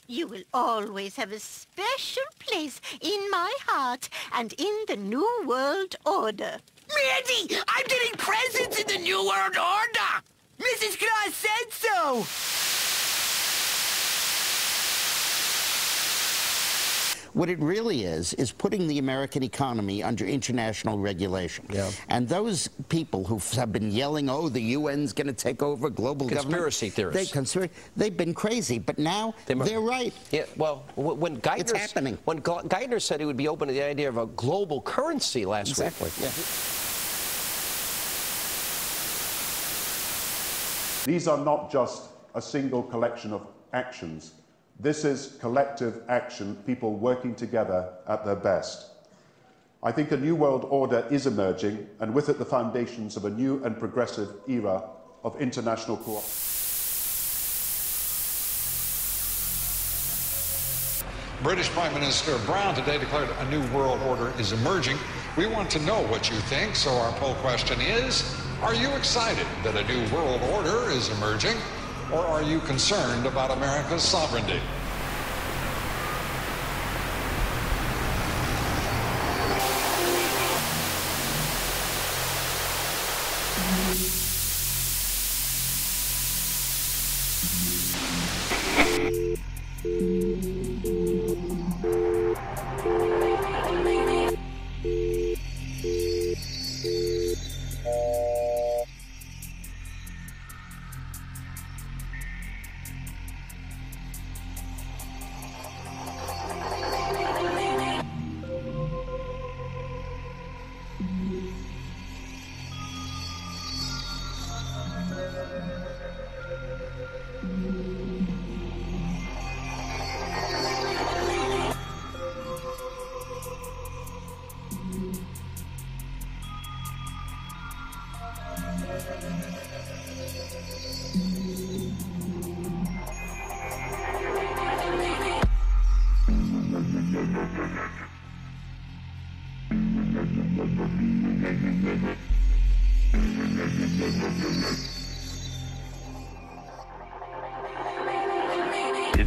You will always have a special place in my heart and in the New World Order. Mandy, I'm getting presents in the New World Order! Mrs. Claus said so! What it really is putting the American economy under international regulation. Yeah. And those people who have been yelling, oh, the UN's going to take over global conspiracy government. theorists. They've been crazy, but now they're right. Yeah, well, when Geithner, it's happening. When Geithner said he would be open to the idea of a global currency last week. Yeah. These are not just a single collection of actions. This is collective action, people working together at their best. I think a new world order is emerging, and with it the foundations of a new and progressive era of international cooperation. British Prime Minister Brown today declared a new world order is emerging. We want to know what you think, so our poll question is, are you excited that a new world order is emerging? Or are you concerned about America's sovereignty?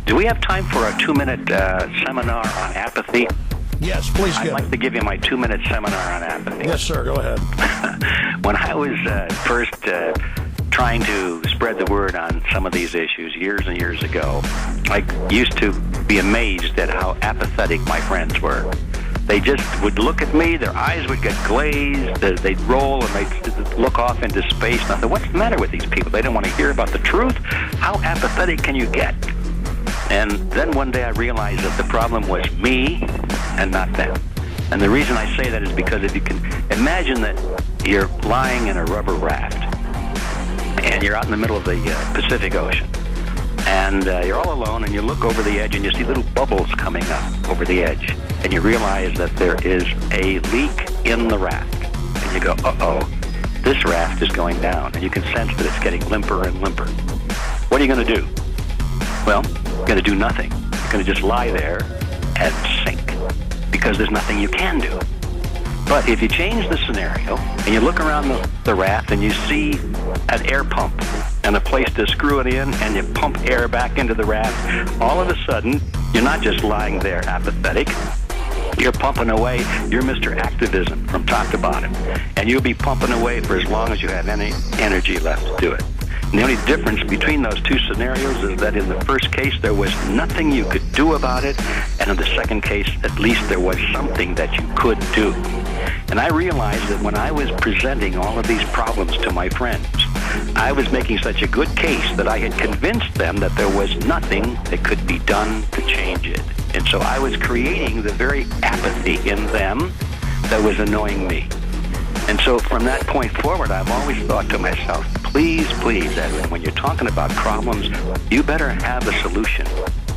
Do we have time for a 2-minute seminar on apathy? Yes, please I'd like to give you my 2-minute seminar on apathy. Yes, sir. Go ahead. When I was first trying to spread the word on some of these issues years and years ago, I used to be amazed at how apathetic my friends were. They just would look at me, their eyes would get glazed, they'd roll and they'd look off into space. And I thought, what's the matter with these people? They don't want to hear about the truth? How apathetic can you get? And then one day I realized that the problem was me and not them. And the reason I say that is because if you can imagine that you're lying in a rubber raft and you're out in the middle of the Pacific Ocean and you're all alone and you look over the edge and you see little bubbles coming up over the edge and you realize that there is a leak in the raft and you go, uh-oh, this raft is going down, and you can sense that it's getting limper and limper. What are you going to do? Well, you're going to do nothing. You're going to just lie there and sink because there's nothing you can do. But if you change the scenario and you look around the raft and you see an air pump and a place to screw it in and you pump air back into the raft, all of a sudden you're not just lying there apathetic. You're pumping away. You're Mr. Activism from top to bottom. And you'll be pumping away for as long as you have any energy left to do it. And the only difference between those two scenarios is that in the first case, there was nothing you could do about it. And in the second case, at least there was something that you could do. And I realized that when I was presenting all of these problems to my friends, I was making such a good case that I had convinced them that there was nothing that could be done to change it. And so I was creating the very apathy in them that was annoying me. And so from that point forward, I've always thought to myself, please, Edwin, when you're talking about problems, you better have a solution,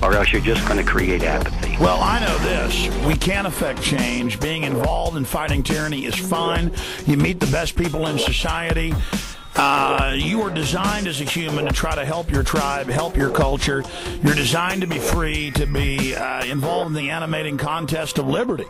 or else you're just going to create apathy. Well, I know this. We can affect change. Being involved in fighting tyranny is fine. You meet the best people in society. You are designed as a human to try to help your tribe, help your culture. You're designed to be free, to be involved in the animating contest of liberty.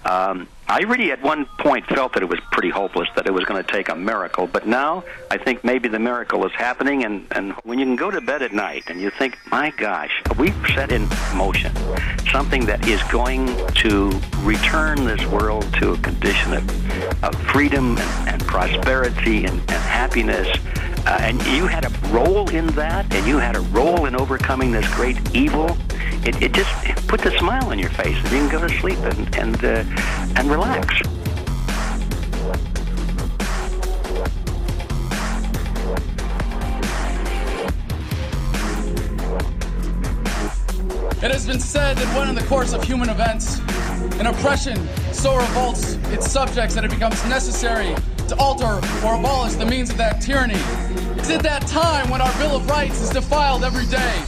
I really at one point felt that it was pretty hopeless, that it was going to take a miracle. But now I think maybe the miracle is happening. And when you can go to bed at night and you think, my gosh, we've set in motion something that is going to return this world to a condition of freedom and prosperity and happiness. And you had a role in that, and you had a role in overcoming this great evil. It just puts a smile on your face, and you can go to sleep and relax. It has been said that when in the course of human events, an oppression so revolts its subjects that it becomes necessary to alter or abolish the means of that tyranny. It's at that time when our Bill of Rights is defiled every day,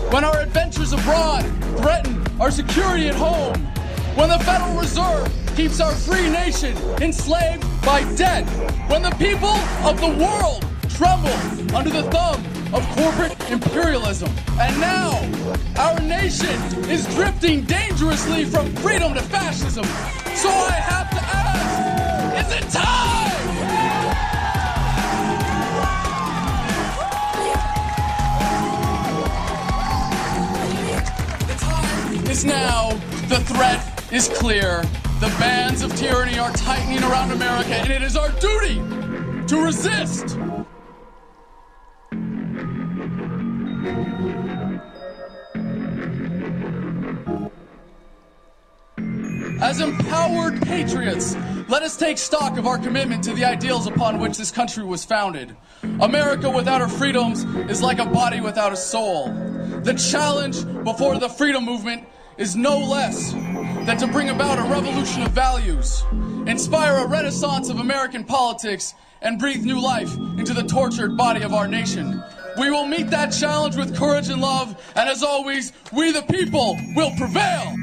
when our adventures abroad threaten our security at home, when the Federal Reserve keeps our free nation enslaved by debt, when the people of the world tremble under the thumb of corporate imperialism. And now, our nation is drifting dangerously from freedom to fascism. So I have to ask, is it time? The time is now. The threat is clear. The bands of tyranny are tightening around America, and it is our duty to resist. As empowered patriots, let us take stock of our commitment to the ideals upon which this country was founded. America without her freedoms is like a body without a soul. The challenge before the freedom movement is no less than to bring about a revolution of values, inspire a renaissance of American politics, and breathe new life into the tortured body of our nation. We will meet that challenge with courage and love, and as always, we the people will prevail.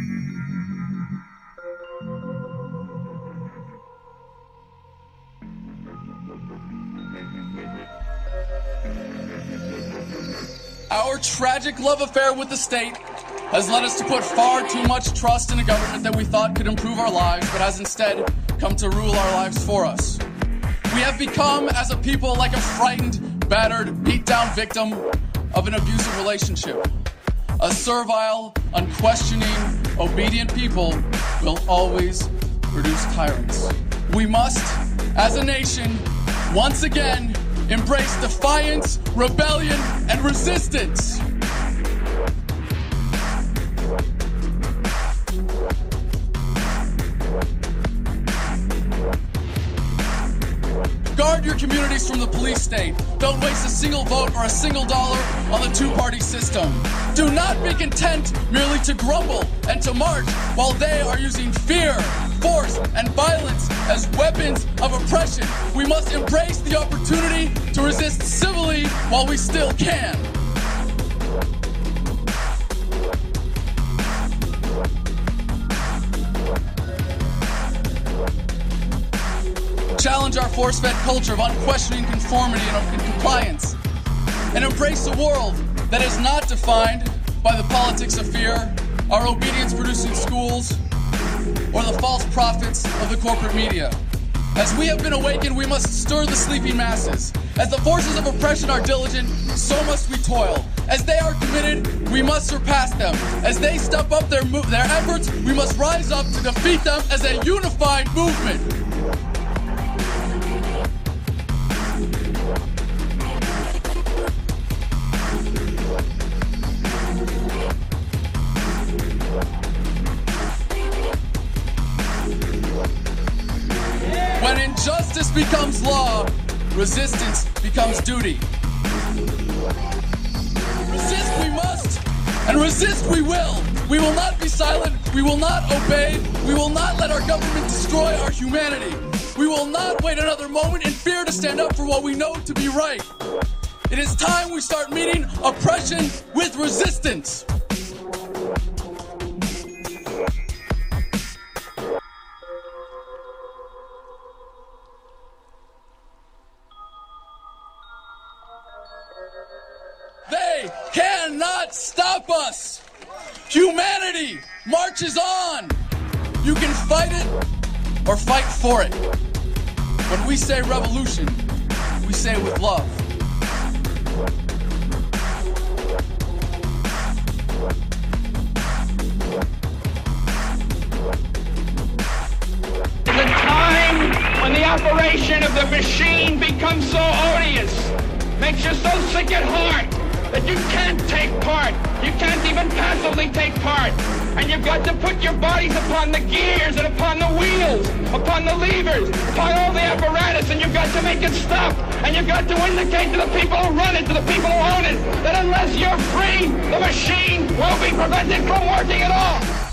Our tragic love affair with the state has led us to put far too much trust in a government that we thought could improve our lives, but has instead come to rule our lives for us. We have become, as a people, like a frightened, battered, beat-down victim of an abusive relationship. A servile, unquestioning, obedient people will always produce tyrants. We must, as a nation, once again, embrace defiance, rebellion, and resistance. Guard your communities from the police state. Don't waste a single vote or a single dollar on the two-party system. Do not be content merely to grumble and to march while they are using fear, force, and violence as weapons of oppression. We must embrace the opportunity to resist civilly while we still can. Challenge our force-fed culture of unquestioning conformity and compliance, and embrace a world that is not defined by the politics of fear, our obedience-producing schools, or the false prophets of the corporate media. As we have been awakened, we must stir the sleeping masses. As the forces of oppression are diligent, so must we toil. As they are committed, we must surpass them. As they step up their efforts, we must rise up to defeat them as a unified movement. When injustice becomes law, resistance becomes duty. Resist we must, and resist we will. We will not be silent, we will not obey, we will not let our government destroy our humanity. We will not wait another moment in fear to stand up for what we know to be right. It is time we start meeting oppression with resistance. They cannot stop us. Humanity marches on. You can fight it or fight for it. When we say revolution, we say it with love. The time when the operation of the machine becomes so odious, makes you so sick at heart that you can't take part. You can't even passively take part. And you've got to put your bodies upon the gears and upon the wheels, upon the levers, upon all the apparatus, and you've got to make it stop. And you've got to indicate to the people who run it, to the people who own it, that unless you're free, the machine will be prevented from working at all.